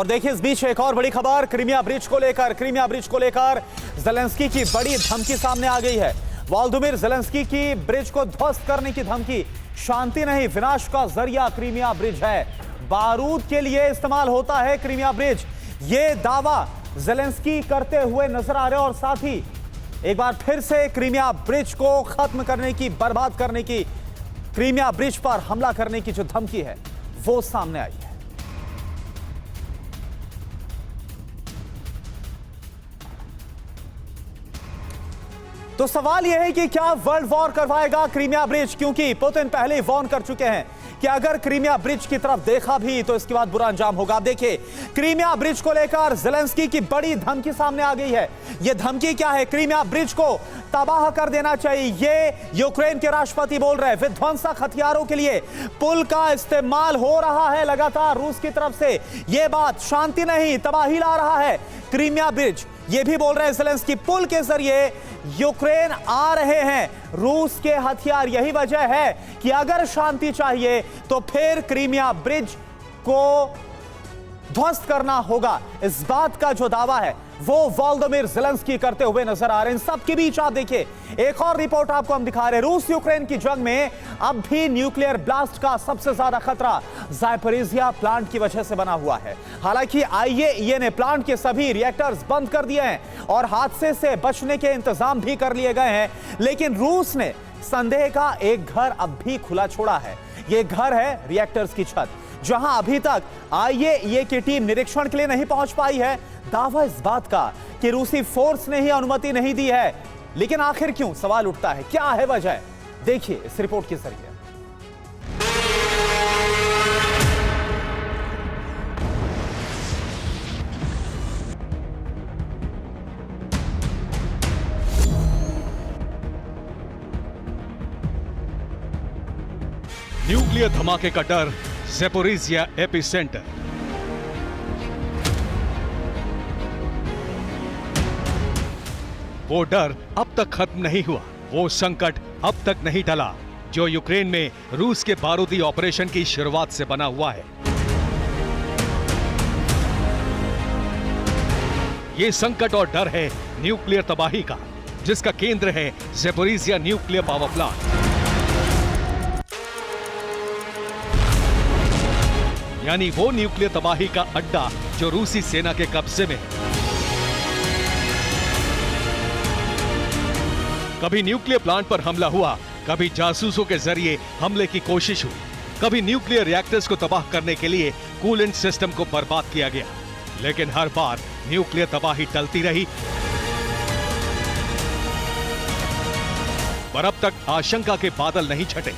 और देखिए इस बीच एक और बड़ी खबर क्रीमिया ब्रिज को लेकर ज़ेलेंस्की की बड़ी धमकी सामने आ गई है। वोलोदिमीर ज़ेलेंस्की की ब्रिज को ध्वस्त करने की धमकी। शांति नहीं, विनाश का जरिया क्रीमिया ब्रिज है। बारूद के लिए इस्तेमाल होता है क्रीमिया ब्रिज। ये दावा ज़ेलेंस्की करते हुए नजर आ रहे हैं और साथ ही एक बार फिर से क्रीमिया ब्रिज को खत्म करने की, बर्बाद करने की, क्रीमिया ब्रिज पर हमला करने की जो धमकी है वो सामने आई है। तो सवाल यह है कि क्या वर्ल्ड वॉर करवाएगा क्रीमिया ब्रिज, क्योंकि पुतिन पहले ही वार्न कर चुके हैं कि अगर क्रीमिया ब्रिज की तरफ देखा भी तो इसके बाद बुरा अंजाम होगा। आप देखिए क्रीमिया ब्रिज को लेकर ज़ेलेंस्की की बड़ी धमकी सामने आ गई है। यह धमकी क्या है? क्रीमिया ब्रिज को तबाह कर देना चाहिए, ये यूक्रेन के राष्ट्रपति बोल रहे हैं। विध्वंसक हथियारों के लिए पुल का इस्तेमाल हो रहा है लगातार रूस की तरफ से। यह बात शांति नहीं, तबाही ला रहा है क्रीमिया ब्रिज। ये भी बोल रहे हैं ज़ेलेंस्की पुल के जरिए यूक्रेन आ रहे हैं रूस के हथियार। यही वजह है कि अगर शांति चाहिए तो फिर क्रीमिया ब्रिज को ध्वस्त करना होगा। इस बात का जो दावा है वो वोलोदिमीर ज़ेलेंस्की करते हुए नजर आ रहे हैं। इन सब के बीच आप देखिए एक और रिपोर्ट आपको हम दिखा रहे हैं। रूस यूक्रेन की जंग में अब भी न्यूक्लियर ब्लास्ट का सबसे ज्यादा खतरा ज़ापोरिज़िया प्लांट की वजह से बना हुआ है। हालांकि आईएईए ने प्लांट के सभी रिएक्टर्स बंद कर दिए हैं और हादसे से बचने के इंतजाम भी कर लिए गए हैं, लेकिन रूस ने संदेह का एक घर अब भी खुला छोड़ा है। यह घर है रिएक्टर्स की छत, जहां अभी तक आईएईए की टीम निरीक्षण के लिए नहीं पहुंच पाई है। दावा इस बात का कि रूसी फोर्स ने ही अनुमति नहीं दी है, लेकिन आखिर क्यों, सवाल उठता है। क्या है वजह? देखिए इस रिपोर्ट के जरिए। न्यूक्लियर धमाके का डर, ज़ापोरिज़िया एपिसेंटर। वो डर अब तक खत्म नहीं हुआ, वो संकट अब तक नहीं टला जो यूक्रेन में रूस के बारूदी ऑपरेशन की शुरुआत से बना हुआ है। ये संकट और डर है न्यूक्लियर तबाही का, जिसका केंद्र है ज़ापोरिज़िया न्यूक्लियर पावर प्लांट। यानी वो न्यूक्लियर तबाही का अड्डा जो रूसी सेना के कब्जे में है। कभी न्यूक्लियर प्लांट पर हमला हुआ, कभी जासूसों के जरिए हमले की कोशिश हुई, कभी न्यूक्लियर रिएक्टर्स को तबाह करने के लिए कूलेंट सिस्टम को बर्बाद किया गया, लेकिन हर बार न्यूक्लियर तबाही टलती रही। पर अब तक आशंका के बादल नहीं छटे,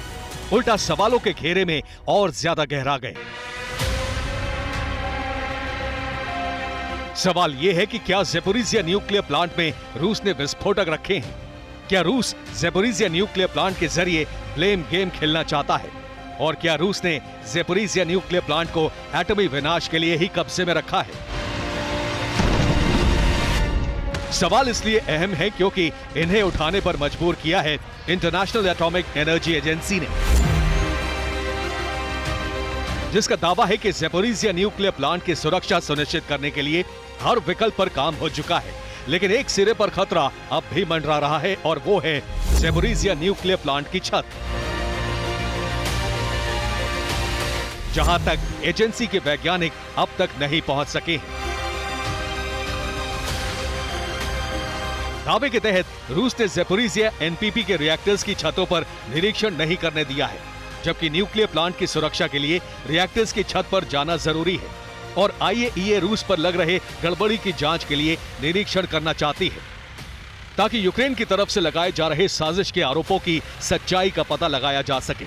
उल्टा सवालों के घेरे में और ज्यादा गहरा गए। सवाल यह है कि क्या ज़ापोरिज़िया न्यूक्लियर प्लांट में रूस ने विस्फोटक रखे हैं? क्या रूस ज़ापोरिज़िया न्यूक्लियर प्लांट के जरिए ब्लेम गेम खेलना चाहता है? और क्या रूस ने ज़ापोरिज़िया न्यूक्लियर प्लांट को एटमी विनाश के लिए ही कब्जे में रखा है? सवाल इसलिए अहम है क्योंकि इन्हें उठाने पर मजबूर किया है इंटरनेशनल एटॉमिक एनर्जी एजेंसी ने, जिसका दावा है कि ज़ापोरिज़िया न्यूक्लियर प्लांट की सुरक्षा सुनिश्चित करने के लिए हर विकल्प पर काम हो चुका है, लेकिन एक सिरे पर खतरा अब भी मंडरा रहा है और वो है ज़ापोरिज़िया न्यूक्लियर प्लांट की छत, जहां तक एजेंसी के वैज्ञानिक अब तक नहीं पहुंच सके हैं। दावे के तहत रूस ने ज़ापोरिज़िया एनपीपी के रिएक्टर्स की छतों पर निरीक्षण नहीं करने दिया है, जबकि न्यूक्लियर प्लांट की सुरक्षा के लिए रिएक्टर्स की छत पर जाना जरूरी है और आईएईए रूस पर लग रहे गड़बड़ी की जांच के लिए निरीक्षण करना चाहती है, ताकि यूक्रेन की तरफ से लगाए जा रहे साजिश के आरोपों की सच्चाई का पता लगाया जा सके।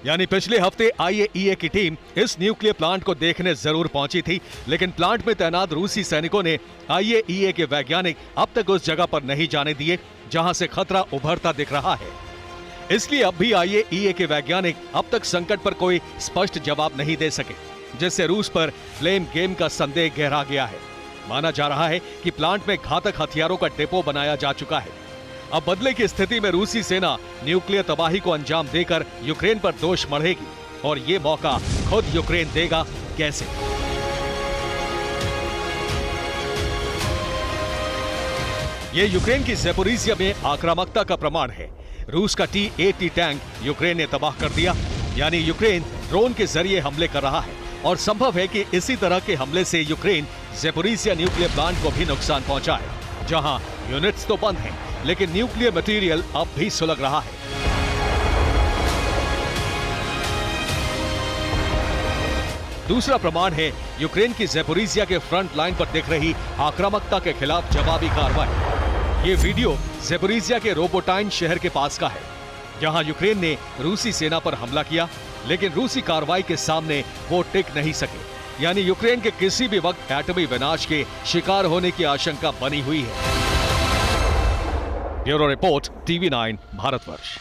यानी पिछले हफ्ते आईएईए की टीम इस न्यूक्लियर प्लांट को देखने जरूर पहुंची थी, लेकिन प्लांट में तैनात रूसी सैनिकों ने आईएईए के वैज्ञानिक अब तक उस जगह पर नहीं जाने दिए जहां से खतरा उभरता दिख रहा है। इसलिए अब भी आईएईए के वैज्ञानिक अब तक संकट पर कोई स्पष्ट जवाब नहीं दे सके, जिससे रूस पर ब्लेम गेम का संदेह गहरा गया है। माना जा रहा है कि प्लांट में घातक हथियारों का डिपो बनाया जा चुका है। अब बदले की स्थिति में रूसी सेना न्यूक्लियर तबाही को अंजाम देकर यूक्रेन पर दोष मढ़ेगी और ये मौका खुद यूक्रेन देगा कैसे? ये यूक्रेन की ज़ेपोरिज़िया में आक्रामकता का प्रमाण है। रूस का T-80 टैंक यूक्रेन ने तबाह कर दिया, यानी यूक्रेन ड्रोन के जरिए हमले कर रहा है और संभव है कि इसी तरह के हमले से यूक्रेन ज़ेपोरिज़िया न्यूक्लियर प्लांट को भी नुकसान पहुंचाए, जहां यूनिट्स तो बंद हैं, लेकिन न्यूक्लियर मटेरियल अब भी सुलग रहा है। दूसरा प्रमाण है यूक्रेन की ज़ेपोरिज़िया के फ्रंट लाइन पर दिख रही आक्रामकता के खिलाफ जवाबी कार्रवाई। ये वीडियो ज़ेपोरिज़िया के रोबोटाइन शहर के पास का है, जहां यूक्रेन ने रूसी सेना पर हमला किया, लेकिन रूसी कार्रवाई के सामने वो टिक नहीं सके, यानी यूक्रेन के किसी भी वक्त एटमी विनाश के शिकार होने की आशंका बनी हुई है। Bureau report, TV9 Bharatvarsh.